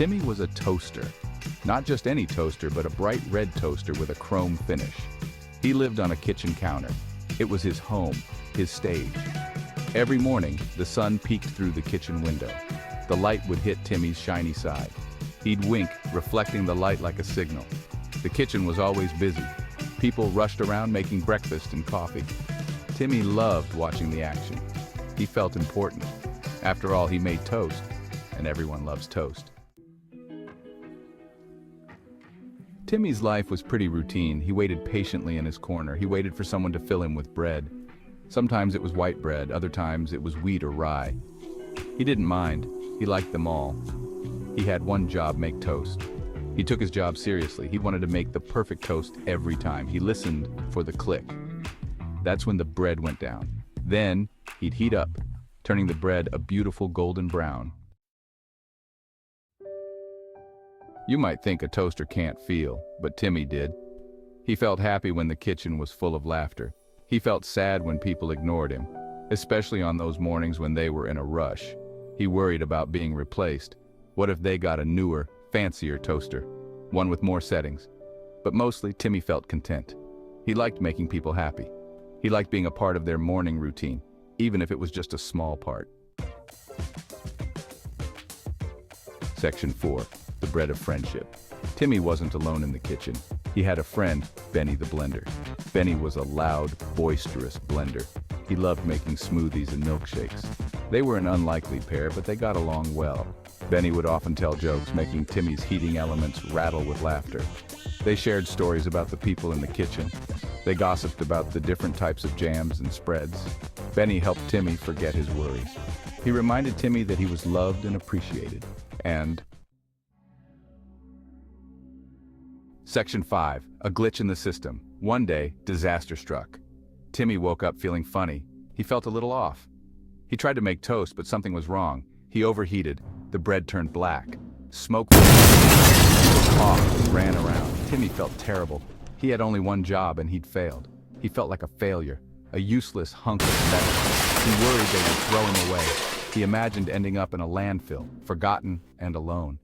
Timmy was a toaster. Not just any toaster, but a bright red toaster with a chrome finish. He lived on a kitchen counter. It was his home, his stage. Every morning, the sun peeked through the kitchen window. The light would hit Timmy's shiny side. He'd wink, reflecting the light like a signal. The kitchen was always busy. People rushed around making breakfast and coffee. Timmy loved watching the action. He felt important. After all, he made toast, and everyone loves toast. Timmy's life was pretty routine. He waited patiently in his corner. He waited for someone to fill him with bread. Sometimes it was white bread, other times it was wheat or rye. He didn't mind. He liked them all. He had one job: make toast. He took his job seriously. He wanted to make the perfect toast every time. He listened for the click. That's when the bread went down. Then he'd heat up, turning the bread a beautiful golden brown. You might think a toaster can't feel, but Timmy did. He felt happy when the kitchen was full of laughter. He felt sad when people ignored him, especially on those mornings when they were in a rush. He worried about being replaced. What if they got a newer, fancier toaster, one with more settings? But mostly, Timmy felt content. He liked making people happy. He liked being a part of their morning routine, even if it was just a small part. Section 4. The bread of friendship. Timmy wasn't alone in the kitchen. He had a friend, Benny the blender. Benny was a loud, boisterous blender. He loved making smoothies and milkshakes. They were an unlikely pair, but they got along well. Benny would often tell jokes, making Timmy's heating elements rattle with laughter. They shared stories about the people in the kitchen. They gossiped about the different types of jams and spreads. Benny helped Timmy forget his worries. He reminded Timmy that he was loved and appreciated. And Section 5. A glitch in the system. One day, disaster struck. Timmy woke up feeling funny. He felt a little off. He tried to make toast, but something was wrong. He overheated. The bread turned black. Smoke coughed and ran around. Timmy felt terrible. He had only one job and he'd failed. He felt like a failure, a useless hunk of metal. He worried they would throw him away. He imagined ending up in a landfill, forgotten and alone.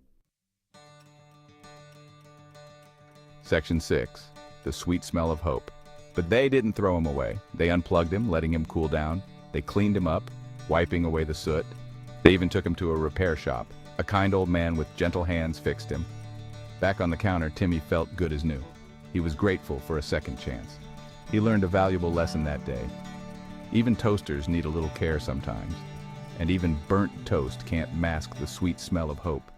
Section 6. The sweet smell of hope. But they didn't throw him away. They unplugged him, letting him cool down. They cleaned him up, wiping away the soot. They even took him to a repair shop. A kind old man with gentle hands fixed him. Back on the counter, Timmy felt good as new. He was grateful for a second chance. He learned a valuable lesson that day. Even toasters need a little care sometimes. And even burnt toast can't mask the sweet smell of hope.